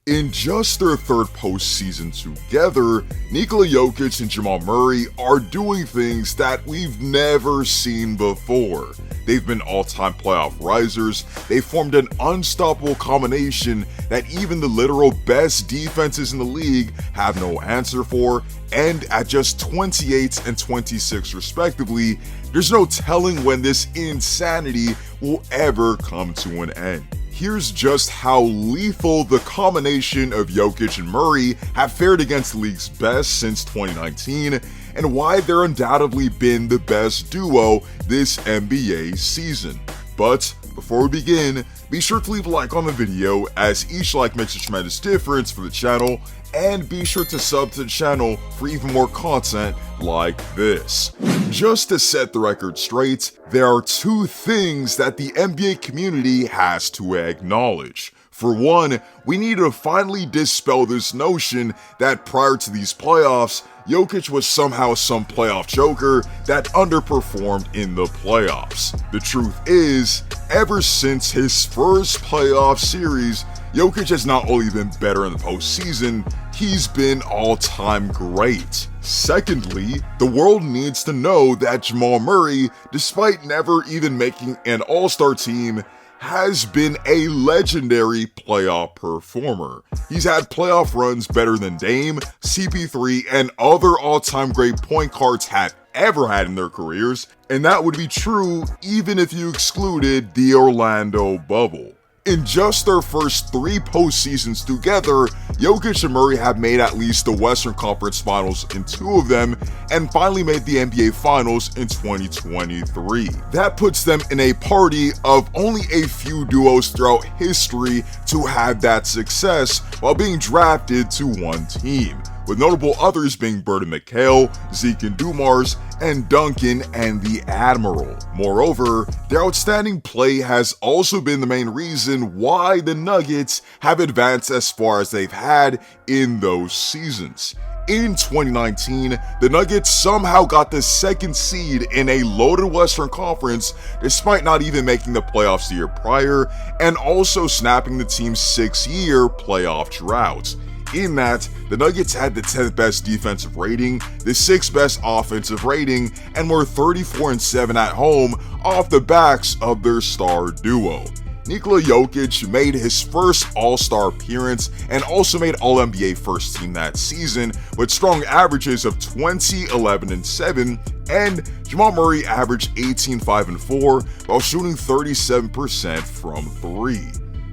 In just their third postseason together, Nikola Jokic and Jamal Murray are doing things that we've never seen before. They've been all-time playoff risers, they formed an unstoppable combination that even the literal best defenses in the league have no answer for, and at just 28 and 26 respectively, there's no telling when this insanity will ever come to an end. Here's just how lethal the combination of Jokic and Murray have fared against the league's best since 2019, and why they're undoubtedly been the best duo this NBA season. But before we begin, be sure to leave a like on the video, as each like makes a tremendous difference for the channel, and be sure to sub to the channel for even more content like this. Just to set the record straight, there are two things that the NBA community has to acknowledge. For one, we need to finally dispel this notion that prior to these playoffs, Jokic was somehow some playoff joker that underperformed in the playoffs. The truth is, ever since his first playoff series, Jokic has not only been better in the postseason, he's been all-time great. Secondly, the world needs to know that Jamal Murray, despite never even making an all-star team, has been a legendary playoff performer. He's had playoff runs better than Dame, CP3, and other all-time great point guards have ever had in their careers, and that would be true even if you excluded the Orlando bubble. In just their first three postseasons together, Jokic and Murray have made at least the Western Conference Finals in two of them, and finally made the NBA Finals in 2023. That puts them in a party of only a few duos throughout history to have that success while being drafted to one team, with notable others being Bird and McHale, Zeke and Dumars, and Duncan and the Admiral. Moreover, their outstanding play has also been the main reason why the Nuggets have advanced as far as they've had in those seasons. In 2019, the Nuggets somehow got the second seed in a loaded Western Conference despite not even making the playoffs the year prior, and also snapping the team's 6-year playoff drought. In that, the Nuggets had the 10th best defensive rating, the 6th best offensive rating, and were 34-7 at home off the backs of their star duo. Nikola Jokic made his first All-Star appearance and also made All-NBA first team that season with strong averages of 20, 11, and 7, and Jamal Murray averaged 18, 5, and 4 while shooting 37% from 3.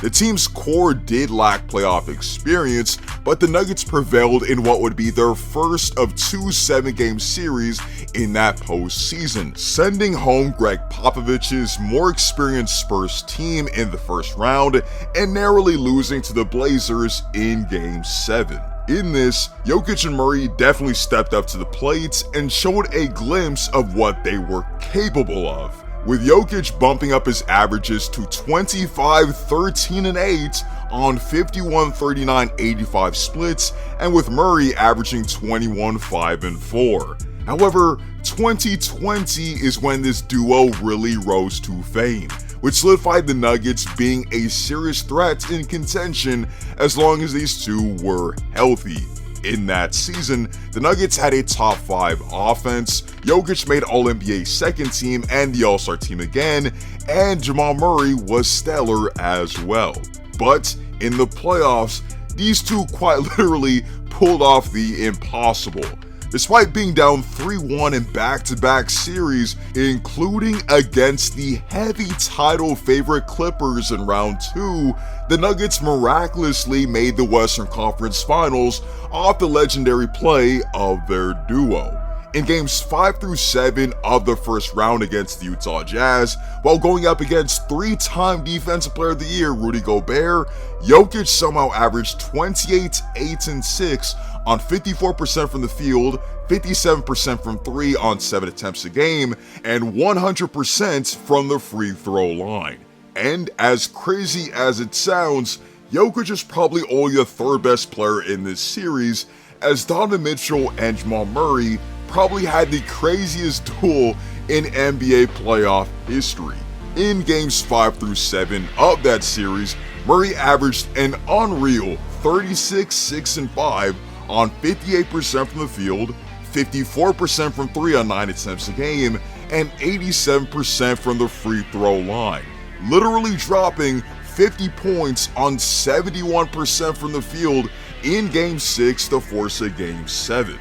The team's core did lack playoff experience, but the Nuggets prevailed in what would be their first of two 7-game series in that postseason, sending home Greg Popovich's more experienced Spurs team in the first round and narrowly losing to the Blazers in Game 7. In this, Jokic and Murray definitely stepped up to the plate and showed a glimpse of what they were capable of, with Jokic bumping up his averages to 25, 13, and 8 on 51, 39, 85 splits, and with Murray averaging 21, 5, and 4. However, 2020 is when this duo really rose to fame, which solidified the Nuggets being a serious threat in contention as long as these two were healthy. In that season, the Nuggets had a top 5 offense, Jokic made All-NBA second team and the All-Star team again, and Jamal Murray was stellar as well. But in the playoffs, these two quite literally pulled off the impossible. Despite being down 3-1 in back-to-back series, including against the heavy title favorite Clippers in round 2, the Nuggets miraculously made the Western Conference Finals off the legendary play of their duo. In games 5 through 7 of the first round against the Utah Jazz, while going up against 3-time Defensive Player of the Year Rudy Gobert, Jokic somehow averaged 28, 8, and 6 on 54% from the field, 57% from 3 on 7 attempts a game, and 100% from the free throw line. And as crazy as it sounds, Jokic is probably only the third best player in this series, as Donovan Mitchell and Jamal Murray probably had the craziest duel in NBA playoff history. In games 5 through 7 of that series, Murray averaged an unreal 36, 6, and 5 on 58% from the field, 54% from 3 on 9 attempts a game, and 87% from the free throw line, literally dropping 50 points on 71% from the field in Game 6 to force a Game 7.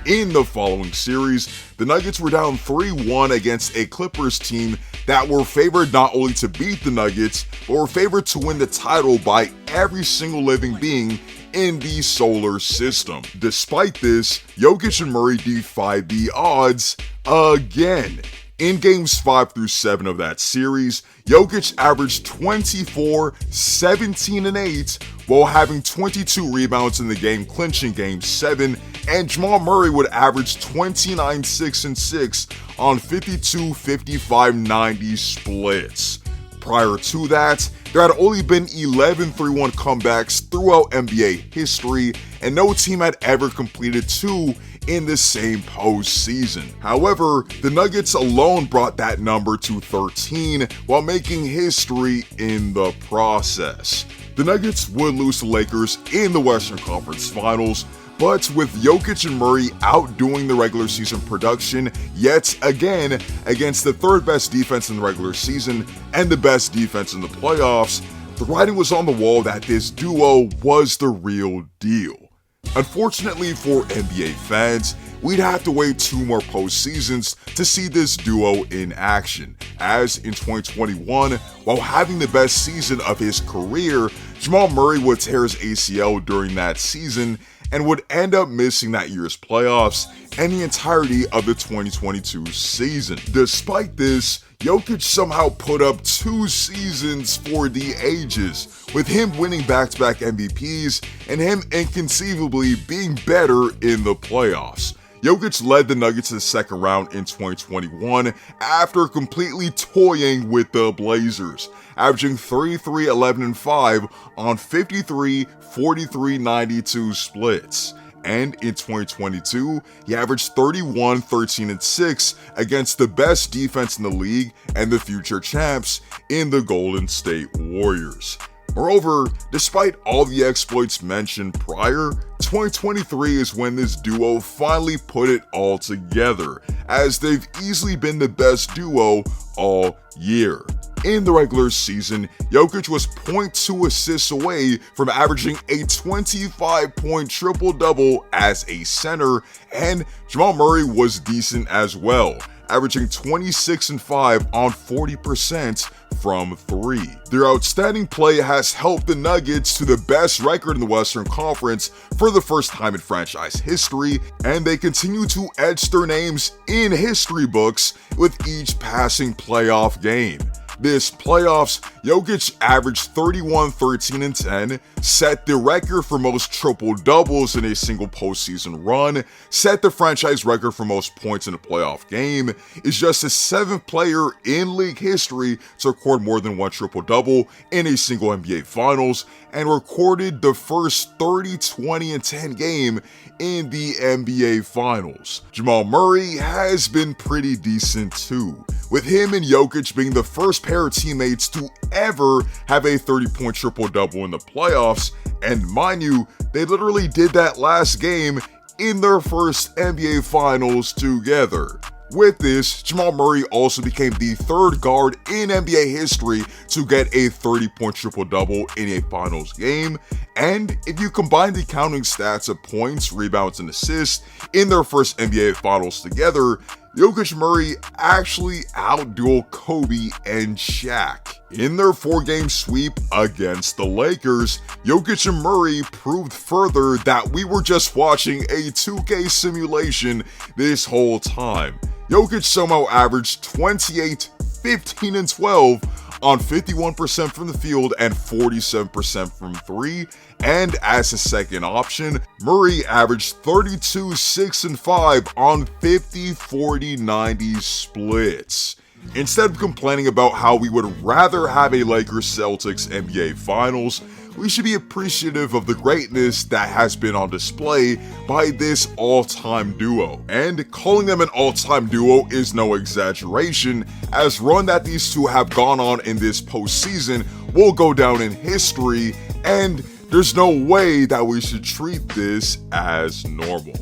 In the following series, the Nuggets were down 3-1 against a Clippers team that were favored not only to beat the Nuggets, but were favored to win the title by every single living being in the solar system. Despite this, Jokic and Murray defied the odds again. In games 5 through 7 of that series, Jokic averaged 24, 17, and 8 while having 22 rebounds in the game-clinching Game 7, and Jamal Murray would average 29, 6, and 6 on 52, 55, 90 splits. Prior to that, there had only been 11 3-1 comebacks throughout NBA history, and no team had ever completed 2 in the same postseason. However, the Nuggets alone brought that number to 13 while making history in the process. The Nuggets would lose to Lakers in the Western Conference Finals, but with Jokic and Murray outdoing the regular season production yet again against the third best defense in the regular season and the best defense in the playoffs, the writing was on the wall that this duo was the real deal. Unfortunately for NBA fans, we'd have to wait 2 more postseasons to see this duo in action, as in 2021, while having the best season of his career, Jamal Murray would tear his ACL during that season and would end up missing that year's playoffs and the entirety of the 2022 season. Despite this, Jokic somehow put up 2 seasons for the ages, with him winning back-to-back MVPs and him inconceivably being better in the playoffs. Jokic led the Nuggets to the second round in 2021 after completely toying with the Blazers, averaging 33, 11, and 5 on 53, 43, 92 splits. And in 2022, he averaged 31, 13, and 6 against the best defense in the league and the future champs in the Golden State Warriors. Moreover, despite all the exploits mentioned prior, 2023 is when this duo finally put it all together, as they've easily been the best duo all year. In the regular season, Jokic was 0.2 assists away from averaging a 25-point triple-double as a center, and Jamal Murray was decent as well, averaging 26 and 5 on 40% from 3. Their outstanding play has helped the Nuggets to the best record in the Western Conference for the first time in franchise history, and they continue to etch their names in history books with each passing playoff game. This playoffs, Jokic averaged 31, 13, and 10, set the record for most triple-doubles in a single postseason run, set the franchise record for most points in a playoff game, is just the 7th player in league history to record more than 1 triple-double in a single NBA Finals, and recorded the first 30, 20, and 10 game in the NBA Finals. Jamal Murray has been pretty decent too, with him and Jokic being the first pair of teammates to ever have a 30-point triple-double in the playoffs, and mind you, they literally did that last game in their first NBA Finals together. With this, Jamal Murray also became the 3rd guard in NBA history to get a 30-point triple-double in a finals game, and if you combine the counting stats of points, rebounds, and assists in their first NBA Finals together, Jokic and Murray actually outdueled Kobe and Shaq. In their 4-game sweep against the Lakers, Jokic and Murray proved further that we were just watching a 2K simulation this whole time. Jokic somehow averaged 28, 15, and 12 on 51% from the field and 47% from 3, and as a second option, Murray averaged 32, 6, and 5 on 50, 40, 90 splits. Instead of complaining about how we would rather have a Lakers-Celtics NBA Finals, we should be appreciative of the greatness that has been on display by this all-time duo. And calling them an all-time duo is no exaggeration, as run that these two have gone on in this postseason will go down in history, and There's no way that we should treat this as normal.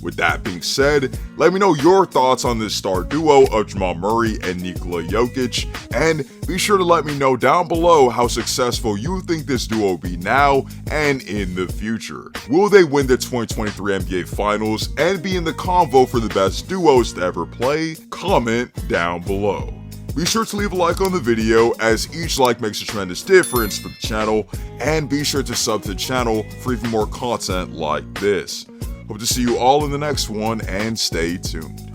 With that being said, let me know your thoughts on this star duo of Jamal Murray and Nikola Jokic, and be sure to let me know down below how successful you think this duo will be now and in the future. Will they win the 2023 NBA Finals and be in the convo for the best duos to ever play? Comment down below. Be sure to leave a like on the video, as each like makes a tremendous difference for the channel, and be sure to sub to the channel for even more content like this. Hope to see you all in the next one, and stay tuned.